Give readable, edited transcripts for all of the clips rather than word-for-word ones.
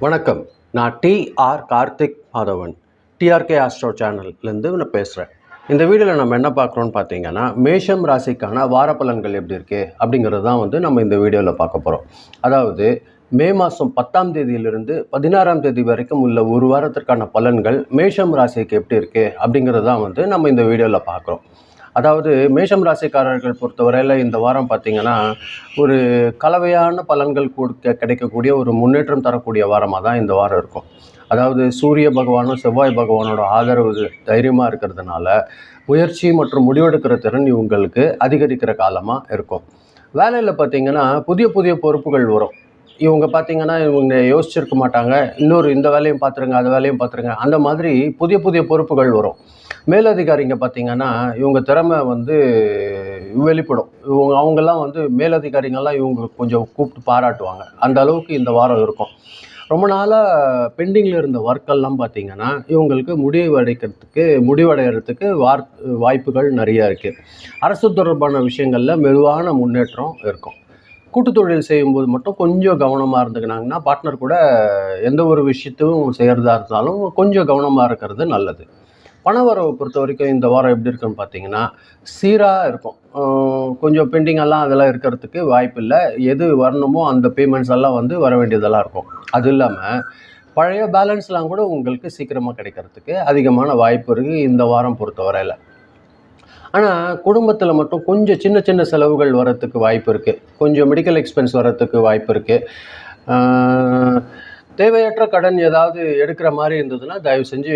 வணக்கம். நான் DR Karthik Madhavan, DRK astro சேனல்லேருந்து நான் பேசுகிறேன். இந்த வீடியோவில் நம்ம என்ன பார்க்குறோன்னு பார்த்தீங்கன்னா, மேஷம் ராசிக்கான வார பலன்கள் எப்படி இருக்குது அப்படிங்கிறது தான் நம்ம இந்த வீடியோவில் பார்க்க போகிறோம். அதாவது மே மாதம் 10ஆம் தேதியிலிருந்து 16ஆம் தேதி வரைக்கும் உள்ள ஒரு வாரத்திற்கான பலன்கள் மேஷம் ராசிக்கு எப்படி இருக்குது அப்படிங்கிறது தான் நம்ம இந்த வீடியோவில் பார்க்குறோம். அதாவது மேஷம் ராசிக்காரர்கள் பொறுத்தவரையில் இந்த வாரம் பார்த்திங்கன்னா ஒரு கலவையான பலன்கள் கிடைக்கக்கூடிய ஒரு முன்னேற்றம் தரக்கூடிய வாரமாக தான் இந்த வாரம் இருக்கும். அதாவது சூரிய பகவானும் செவ்வாய் பகவானோட ஆதரவு தைரியமாக இருக்கிறதுனால முயற்சி மற்றும் முடிவெடுக்கிற திறன் இவங்களுக்கு அதிகரிக்கிற காலமாக இருக்கும். வேலையில் பார்த்திங்கன்னா புதிய புதிய பொறுப்புகள் வரும். இவங்க பார்த்திங்கன்னா இவங்க யோசிச்சிருக்க மாட்டாங்க, இன்னொரு இந்த வேலையும் பார்த்துருங்க அந்த வேலையும் பார்த்துருங்க, அந்த மாதிரி புதிய புதிய பொறுப்புகள் வரும். மேலதிகாரிங்க பார்த்திங்கன்னா இவங்க திறமை வெளிப்படும். அவங்கெல்லாம் மேலதிகாரிங்கெல்லாம் இவங்க கொஞ்சம் கூப்பிட்டு பாராட்டுவாங்க. அந்த அளவுக்கு இந்த வாரம் இருக்கும். ரொம்ப நாளாக பெண்டிங்கில் இருந்த ஒர்க்கெல்லாம் பார்த்திங்கன்னா இவங்களுக்கு முடிவடைகிறதுக்கு வாய்ப்புகள் நிறையா இருக்குது. அரசு தொடர்பான விஷயங்களில் மெதுவான முன்னேற்றம் இருக்கும். கூட்டுத்தொழில் செய்யும்போது மட்டும் கொஞ்சம் கவனமாக இருந்துக்கினாங்கன்னா பார்ட்னர் கூட எந்த ஒரு விஷயத்தையும் செய்கிறதா இருந்தாலும் கொஞ்சம் கவனமாக இருக்கிறது நல்லது. பணவரவை பொறுத்த வரைக்கும் இந்த வாரம் எப்படி இருக்குன்னு பார்த்தீங்கன்னா சீராக இருக்கும். கொஞ்சம் பெண்டிங்கெல்லாம் அதெல்லாம் இருக்கிறதுக்கு வாய்ப்பு இல்லை. எது வரணுமோ அந்த பேமெண்ட்ஸ் எல்லாம் வர வேண்டியதெல்லாம் இருக்கும். அது இல்லாமல் பழைய பேலன்ஸ்லாம் கூட உங்களுக்கு சீக்கிரமாக கிடைக்கிறதுக்கு அதிகமான வாய்ப்பு இருக்குது இந்த வாரம் பொறுத்தவரையில். ஆனால் குடும்பத்தில் மட்டும் கொஞ்சம் சின்ன சின்ன செலவுகள் வரத்துக்கு வாய்ப்பு இருக்குது. கொஞ்சம் மெடிக்கல் எக்ஸ்பென்ஸ் வரத்துக்கு வாய்ப்பு இருக்குது. தேவையற்ற கடன் ஏதாவது எடுக்கிற மாதிரி இருந்ததுன்னா தயவு செஞ்சு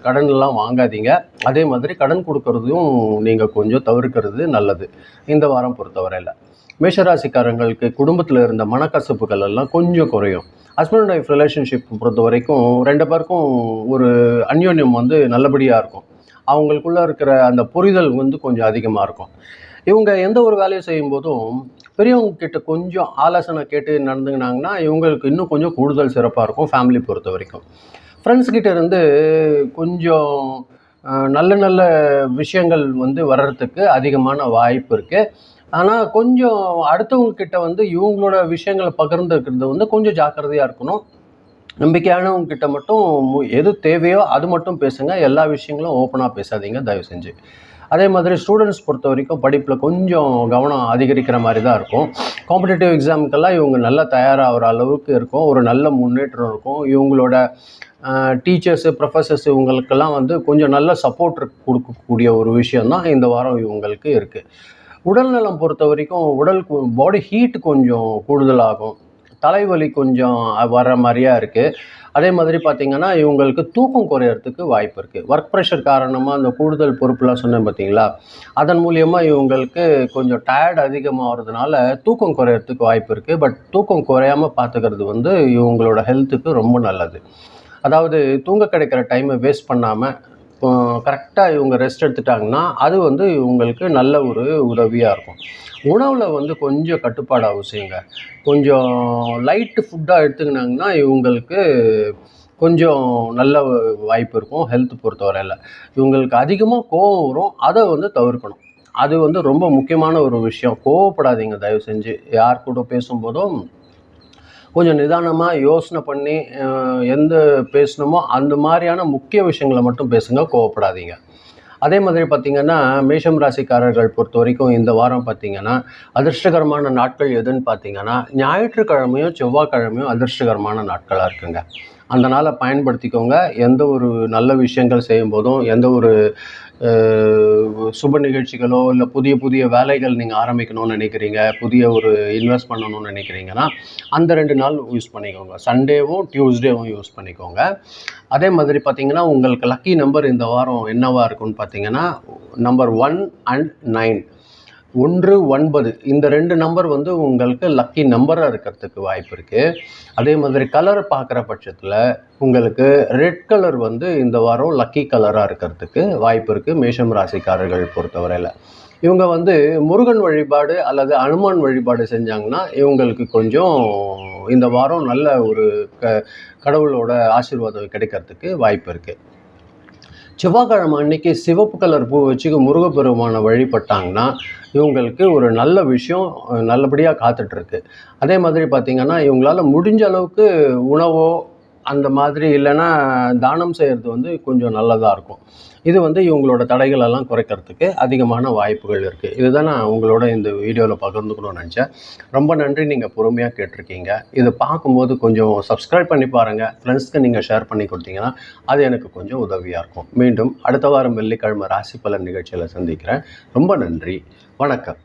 கடன்லாம் வாங்காதீங்க. அதே மாதிரி கடன் கொடுக்கறதையும் நீங்கள் கொஞ்சம் தவிர்க்கிறது நல்லது இந்த வாரம் பொறுத்தவரையில். மேஷராசிக்காரங்களுக்கு குடும்பத்தில் இருந்த மனக்கசப்புகள் எல்லாம் கொஞ்சம் குறையும். ஹஸ்பண்ட் அண்ட் ஒய்ஃப் ரிலேஷன்ஷிப் பொறுத்த வரைக்கும் ரெண்டு பேருக்கும் ஒரு அந்யோன்யம் நல்லபடியாக இருக்கும். அவங்களுக்குள்ளே இருக்கிற அந்த புரிதல் கொஞ்சம் அதிகமாக இருக்கும். இவங்க எந்த ஒரு வேலையை செய்யும்போதும் பெரியவங்க கிட்ட கொஞ்சம் ஆலோசனை கேட்டு நடந்துக்கினாங்கன்னா இவங்களுக்கு இன்னும் கொஞ்சம் கூடுதல் சிறப்பாக இருக்கும். ஃபேமிலி பொறுத்த வரைக்கும் ஃப்ரெண்ட்ஸ் கிட்ட இருந்து கொஞ்சம் நல்ல நல்ல விஷயங்கள் வர்றதுக்கு அதிகமான வாய்ப்பு இருக்குது. ஆனால் கொஞ்சம் அடுத்தவங்க கிட்ட இவங்களோட விஷயங்களை பகிர்ந்துக்கிறது கொஞ்சம் ஜாக்கிரதையாக இருக்கணும். நம்பிக்கையானவங்க கிட்ட மட்டும் எது தேவையோ அது மட்டும் பேசுங்க. எல்லா விஷயங்களும் ஓப்பனாக பேசாதீங்க தயவு செஞ்சு. அதே மாதிரி ஸ்டூடெண்ட்ஸ் பொறுத்த வரைக்கும் படிப்பில் கொஞ்சம் கவனம் அதிகரிக்கிற மாதிரி தான் இருக்கும். காம்படிட்டிவ் எக்ஸாமுக்கெல்லாம் இவங்க நல்லா தயாராகிற அளவுக்கு இருக்கும். ஒரு நல்ல முன்னேற்றம் இருக்கும். இவங்களோட டீச்சர்ஸு ப்ரொஃபஸர்ஸ் இவங்களுக்கெல்லாம் கொஞ்சம் நல்ல சப்போர்ட் கொடுக்கக்கூடிய ஒரு விஷயந்தான் இந்த வாரம் இவங்களுக்கு இருக்குது. உடல்நலம் பொறுத்த வரைக்கும் பாடி ஹீட் கொஞ்சம் கூடுதலாகும். தலைவலி கொஞ்சம் வர்ற மாதிரியா இருக்குது. அதே மாதிரி பார்த்திங்கன்னா இவங்களுக்கு தூக்கம் குறையிறதுக்கு வாய்ப்பு இருக்குது. ஒர்க் ப்ரெஷர் காரணமாக அந்த கூடுதல் பொறுப்புலாம் சொன்னேன் பார்த்தீங்களா, அதன் மூலியமாக இவங்களுக்கு கொஞ்சம் டயர்ட் அதிகமாகிறதுனால தூக்கம் குறையிறதுக்கு வாய்ப்பு இருக்குது. பட் தூக்கம் குறையாமல் பார்த்துக்கிறது இவங்களோட ஹெல்த்துக்கு ரொம்ப நல்லது. அதாவது தூங்க கிடைக்கிற டைமை வேஸ்ட் பண்ணாமல் கரெக்டாக இவங்க ரெஸ்ட் எடுத்துட்டாங்கன்னா அது இவங்களுக்கு நல்ல ஒரு உதவியாக இருக்கும். உணவில் கொஞ்சம் கட்டுப்பாடு அவசியங்க. கொஞ்சம் லைட்டு ஃபுட்டாக எடுத்துக்கினாங்கன்னா இவங்களுக்கு கொஞ்சம் நல்ல வாய்ப்பு இருக்கும். ஹெல்த் பொறுத்தவரையில் இவங்களுக்கு அதிகமாக கோபம் வரும். அதை தவிர்க்கணும். அது ரொம்ப முக்கியமான ஒரு விஷயம். கோவப்படாதீங்க தயவு செஞ்சு. யார் கூட பேசும்போதும் கொஞ்சம் நிதானமாக யோசனை பண்ணி எந்த பேசணுமோ அந்த மாதிரியான முக்கிய விஷயங்களை மட்டும் பேசுங்க, கோவப்படாதீங்க. அதே மாதிரி பார்த்திங்கன்னா மேஷம் ராசிக்காரர்கள் பொறுத்த வரைக்கும் இந்த வாரம் பார்த்திங்கன்னா அதிர்ஷ்டகரமான நாட்கள் எதுன்னு பார்த்திங்கன்னா ஞாயிற்றுக்கிழமையும் செவ்வாய்க்கிழமையும் அதிர்ஷ்டகரமான நாட்களாக இருக்குங்க. அந்த நாளை பயன்படுத்திக்கோங்க. எந்த ஒரு நல்ல விஷயங்கள் செய்யும்போதும் எந்த ஒரு சுப நிகழ்ச்சிகளோ இல்லை புதிய புதிய வேலைகள் நீங்கள் ஆரம்பிக்கணும்னு நினைக்கிறீங்க, புதிய ஒரு இன்வெஸ்ட் பண்ணணும்னு நினைக்கிறீங்கன்னா அந்த 2 நாள் யூஸ் பண்ணிக்கோங்க. சண்டேவும் டியூஸ்டேவும் யூஸ் பண்ணிக்கோங்க. அதே மாதிரி பார்த்திங்கன்னா உங்களுக்கு லக்கி நம்பர் இந்த வாரம் என்னவாக இருக்குன்னு பார்த்தீங்கன்னா நம்பர் 1 and 9, 1, 9 இந்த 2 நம்பர் உங்களுக்கு லக்கி நம்பராக இருக்கிறதுக்கு வாய்ப்பு இருக்குது. அதே மாதிரி கலர் பார்க்குற பட்சத்தில் உங்களுக்கு ரெட் கலர் இந்த வாரம் லக்கி கலராக இருக்கிறதுக்கு வாய்ப்பு இருக்குது மேஷம் ராசிக்காரர்கள் பொறுத்தவரையில். இவங்க முருகன் வழிபாடு அல்லது அனுமான் வழிபாடு செஞ்சாங்கன்னா இவங்களுக்கு கொஞ்சம் இந்த வாரம் நல்ல ஒரு கடவுளோட ஆசீர்வாதம் கிடைக்கிறதுக்கு வாய்ப்பு இருக்குது. செவ்வாய்க்கிழமை அன்னைக்கு சிவப்பு கலர் பூ வச்சு முருகப்பெருமானை வழிபட்டாங்கன்னா இவங்களுக்கு ஒரு நல்ல விஷயம் நல்லபடியாக காத்துட்ருக்கு. அதே மாதிரி பார்த்திங்கன்னா இவங்களால முடிஞ்ச அளவுக்கு உணவோ அந்த மாதிரி இல்லைன்னா தானம் செய்கிறது வந்து கொஞ்சம் நல்லதாக இருக்கும். இது வந்து இவங்களோட தடைகளெல்லாம் குறைக்கிறதுக்கு அதிகமான வாய்ப்புகள் இருக்குது. இதுதான் நான் உங்களோட இந்த வீடியோவில் பகிர்ந்துக்கணும்னு நினச்சேன். ரொம்ப நன்றி, நீங்கள் பொறுமையாக கேட்டிருக்கீங்க. இதை பார்க்கும்போது கொஞ்சம் சப்ஸ்கிரைப் பண்ணி பாருங்கள். ஃப்ரெண்ட்ஸ்க்கு நீங்கள் ஷேர் பண்ணி கொடுத்தீங்கன்னா அது எனக்கு கொஞ்சம் உதவியாக இருக்கும். மீண்டும் அடுத்த வாரம் வெள்ளிக்கிழமை ராசி பலன் நிகழ்ச்சியில் சந்திக்கிறேன். ரொம்ப நன்றி. வணக்கம்.